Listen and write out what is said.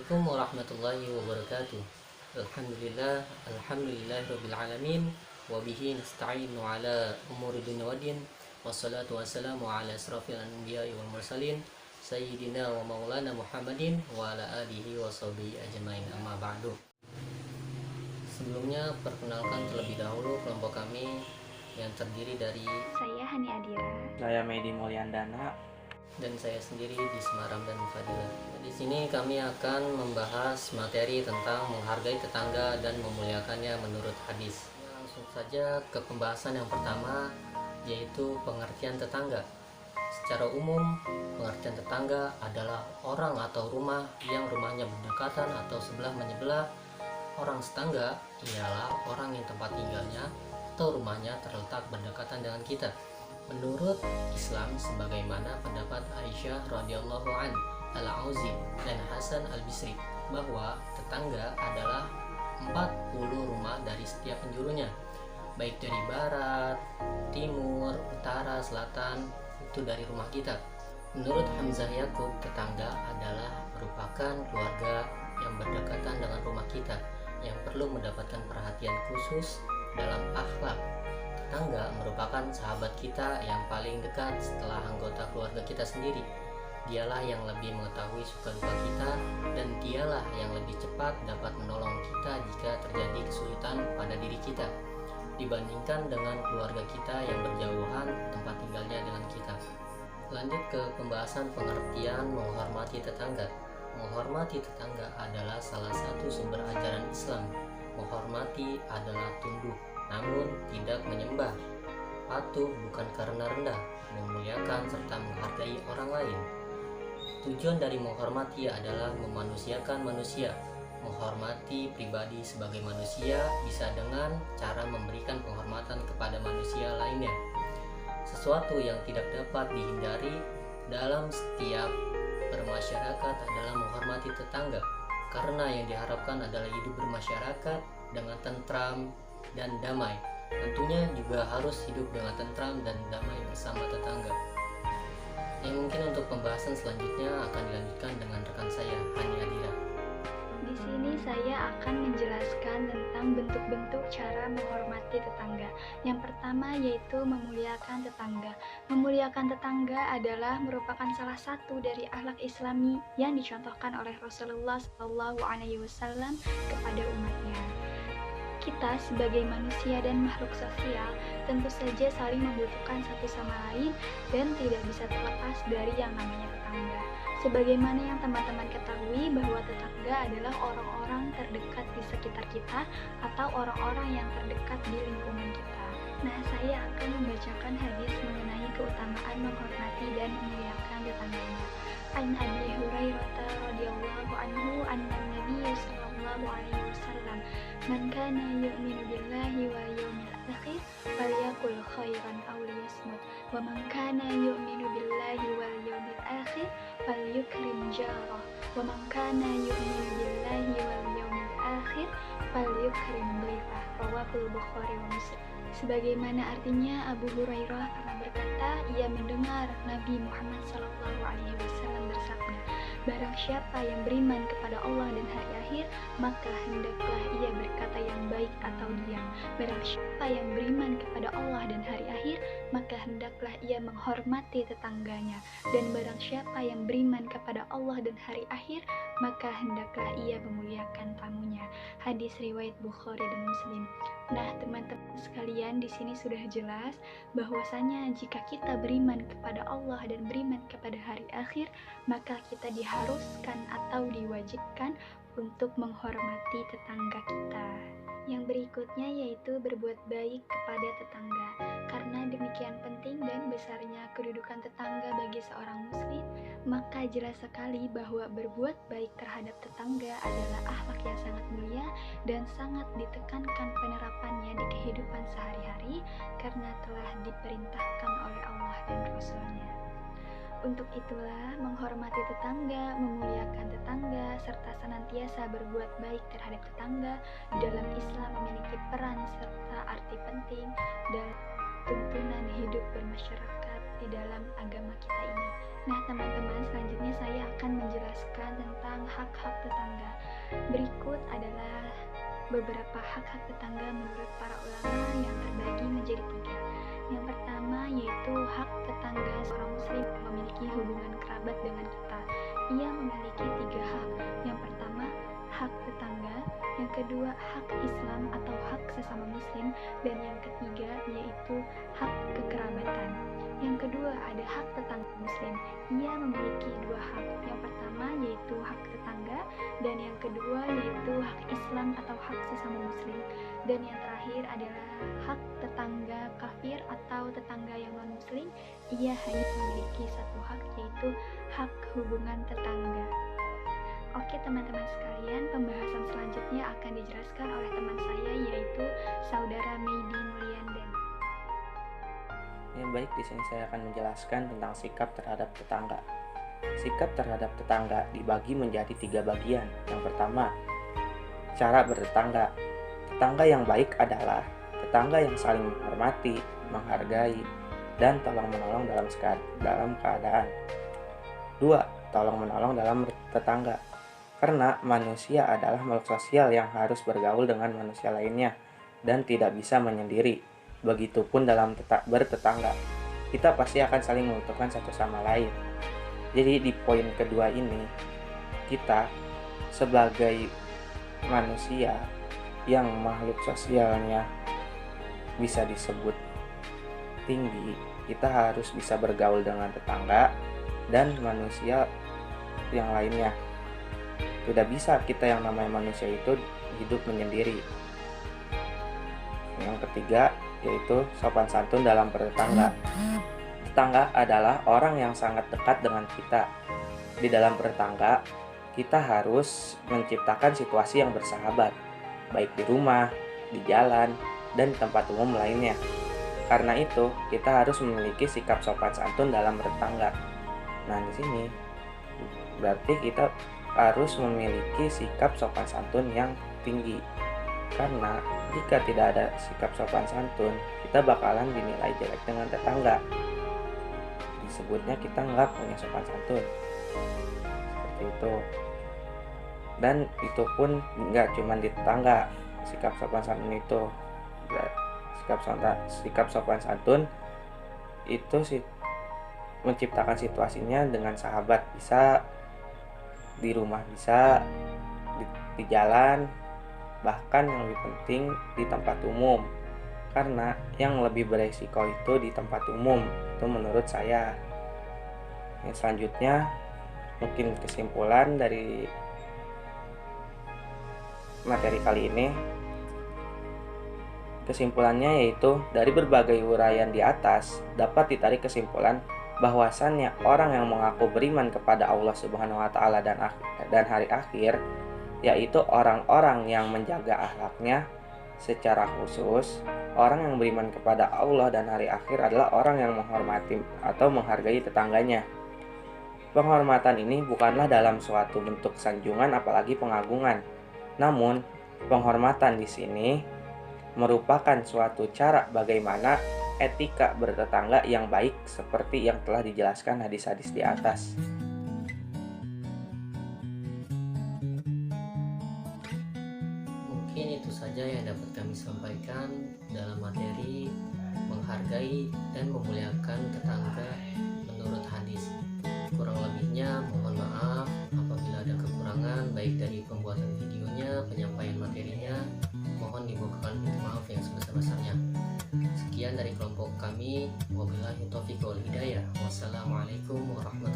Assalamualaikum warahmatullahi wabarakatuh. Alhamdulillah rabbil alamin. Wabihi nasta'inu ala umuri dunya waddin. Wassalatu wassalamu ala asrafil anbiya'i wal mursalin Sayyidina wa maulana Muhammadin wa ala alihi wa sahbihi ajmain, amma ba'du. Sebelumnya perkenalkan terlebih dahulu kelompok kami yang terdiri dari Saya Hani Adira. Saya Medi Mulyandana. Dan saya sendiri di Semarang dan Fadilah. Di sini kami akan membahas materi tentang menghargai tetangga dan memuliakannya menurut hadis. Langsung saja ke pembahasan yang pertama, yaitu pengertian tetangga. Secara umum, pengertian tetangga adalah orang atau rumah yang rumahnya berdekatan atau sebelah menyebelah. Orang setangga ialah orang yang tempat tinggalnya atau rumahnya terletak berdekatan dengan kita. Menurut Islam, sebagaimana pendapat Aisyah radhiyallahu an, Al-Auzi dan Hasan Al-Bisri, bahwa tetangga adalah 40 rumah dari setiap penjurunya, baik dari barat, timur, utara, selatan, itu dari rumah kita. Menurut Hamzah Yakub, tetangga adalah merupakan keluarga yang berdekatan dengan rumah kita, yang perlu mendapatkan perhatian khusus dalam akhlak. Tetangga merupakan sahabat kita yang paling dekat setelah anggota keluarga kita sendiri. Dialah yang lebih mengetahui suka duka kita, dan dialah yang lebih cepat dapat menolong kita jika terjadi kesulitan pada diri kita, dibandingkan dengan keluarga kita yang berjauhan tempat tinggalnya dengan kita. Lanjut ke pembahasan pengertian menghormati tetangga. Menghormati tetangga adalah salah satu sumber ajaran Islam. Menghormati adalah tunduk, namun tidak menyembah, patuh bukan karena rendah, memuliakan serta menghargai orang lain. Tujuan dari menghormati adalah memanusiakan manusia. Menghormati pribadi sebagai manusia bisa dengan cara memberikan penghormatan kepada manusia lainnya. Sesuatu yang tidak dapat dihindari dalam setiap bermasyarakat adalah menghormati tetangga, karena yang diharapkan adalah hidup bermasyarakat dengan tentram dan damai. Tentunya juga harus hidup dengan tentram dan damai bersama tetangga. Mungkin untuk pembahasan selanjutnya akan dilanjutkan dengan rekan saya, Hani Adira. Di sini saya akan menjelaskan tentang bentuk-bentuk cara menghormati tetangga. Yang pertama yaitu memuliakan tetangga. Memuliakan tetangga adalah merupakan salah satu dari akhlak Islami yang dicontohkan oleh Rasulullah SAW kepada umatnya. Kita sebagai manusia dan makhluk sosial tentu saja saling membutuhkan satu sama lain dan tidak bisa terlepas dari yang namanya tetangga. Sebagaimana yang teman-teman ketahui bahwa tetangga adalah orang-orang terdekat di sekitar kita atau orang-orang yang terdekat di lingkungan kita. Nah, saya akan membacakan hadis mengenai keutamaan menghormati dan memuliakan tetangganya. An Abi Hurairah radhiyallahu anhu anna Nabiy sallallahu alaihi wasallam man kana yu'minu billahi wal yawmil akhir falyaqul khairan aw liyasmut wa man kana yu'minu billahi wal yawmil akhir falyukrim jarah wa man kana yu'minu billahi wal yawmil akhir falyukrim dhaifah. Rawahul Bukhari wa Muslim. Sebagaimana artinya, Abu Hurairah pernah berkata, ia mendengar Nabi Muhammad SAW bersabda, barang siapa yang beriman kepada Allah dan hari akhir, maka hendaklah ia berkata yang baik atau diam. Barang siapa yang beriman kepada Allah dan hari akhir, maka hendaklah ia menghormati tetangganya. Dan barang siapa yang beriman kepada Allah dan hari akhir, maka hendaklah ia memuliakan tamunya. Hadis riwayat Bukhari dan Muslim. Nah, teman-teman sekalian, di sini sudah jelas bahwasanya jika kita beriman kepada Allah dan beriman kepada hari akhir, maka kita diharuskan atau diwajibkan untuk menghormati tetangga kita. Yang berikutnya yaitu berbuat baik kepada tetangga. Karena demikian penting dan besarnya kedudukan tetangga bagi seorang muslim, maka jelas sekali bahwa berbuat baik terhadap tetangga adalah akhlak yang sangat mulia dan sangat ditekankan penerapannya di kehidupan sehari-hari karena telah diperintahkan oleh Allah dan Rasul-Nya. Untuk itulah menghormati tetangga, memuliakan tetangga, serta senantiasa berbuat baik terhadap tetangga dalam Islam memiliki peran serta arti penting dalam tuntunan hidup bermasyarakat di dalam agama kita ini. Nah, teman-teman, selanjutnya saya akan menjelaskan tentang hak-hak tetangga. Berikut adalah beberapa hak-hak tetangga menurut para ulama yang terbagi menjadi 3. Yang pertama yaitu hak tetangga seorang muslim memiliki hubungan kerabat dengan kita. Ia memiliki 3 hak. Yang pertama, hak tetangga. Yang kedua, hak Islam atau hak sesama muslim. Dan yang ketiga yaitu hak kekerabatan. Yang kedua, ada hak tetangga muslim. Ia memiliki 2 hak. Yang pertama yaitu hak tetangga, dan yang kedua yaitu hak Islam atau hak sesama muslim. Dan yang terakhir adalah hak tetangga kafir atau tetangga yang non muslim. Ia hanya memiliki 1 hak, yaitu hak hubungan tetangga. Oke teman-teman sekalian, pembahasan selanjutnya akan dijelaskan oleh teman saya, yaitu saudara Meidi Mulyandana. Baik, di sini saya akan menjelaskan tentang sikap terhadap tetangga. Sikap terhadap tetangga dibagi menjadi 3 bagian. Yang pertama, cara bertetangga. Tetangga yang baik adalah tetangga yang saling menghormati, menghargai, dan tolong-menolong dalam keadaan. 2. Tolong-menolong dalam tetangga. Karena manusia adalah makhluk sosial yang harus bergaul dengan manusia lainnya dan tidak bisa menyendiri. Begitupun dalam bertetangga, kita pasti akan saling membutuhkan satu sama lain. Jadi di poin kedua ini, kita sebagai manusia yang makhluk sosialnya bisa disebut tinggi, kita harus bisa bergaul dengan tetangga dan manusia yang lainnya. Tidak bisa kita yang namanya manusia itu hidup menyendiri. Yang ketiga yaitu sopan santun dalam bertetangga. Tetangga adalah orang yang sangat dekat dengan kita. Di dalam bertetangga, kita harus menciptakan situasi yang bersahabat, baik di rumah, di jalan, dan tempat umum lainnya. Karena itu, kita harus memiliki sikap sopan santun dalam bertetangga. Nah, di sini berarti kita harus memiliki sikap sopan santun yang tinggi. Karena jika tidak ada sikap sopan santun, kita bakalan dinilai jelek dengan tetangga. Disebutnya kita nggak punya sopan santun. Seperti itu. Dan itu pun nggak cuma di tetangga. Sikap sopan santun itu, sikap sopan santun itu menciptakan situasinya dengan sahabat, bisa di rumah, bisa di jalan, bahkan yang lebih penting di tempat umum. Karena yang lebih beresiko itu di tempat umum, itu menurut saya. Yang selanjutnya mungkin kesimpulan dari materi kali ini. Kesimpulannya yaitu dari berbagai uraian di atas dapat ditarik kesimpulan bahwasannya orang yang mengaku beriman kepada Allah Subhanahu wa taala dan hari akhir, yaitu orang-orang yang menjaga akhlaknya. Secara khusus, orang yang beriman kepada Allah dan hari akhir adalah orang yang menghormati atau menghargai tetangganya. Penghormatan ini bukanlah dalam suatu bentuk sanjungan apalagi pengagungan. Namun, penghormatan di sini merupakan suatu cara bagaimana etika bertetangga yang baik seperti yang telah dijelaskan hadis-hadis di atas. Mungkin itu saja yang dapat kami sampaikan dalam materi menghargai dan memuliakan tetangga menurut hadis. Kurang lebihnya mohon maaf apabila ada kekurangan baik dari pembuatan videonya, penyampaian materinya. Mohon dibukakan pintu maaf yang sebesar-besarnya. Sekian dari kelompok kami. Wabillahi taufiq wal hidayah. Wassalamualaikum warahmatullahi wabarakatuh.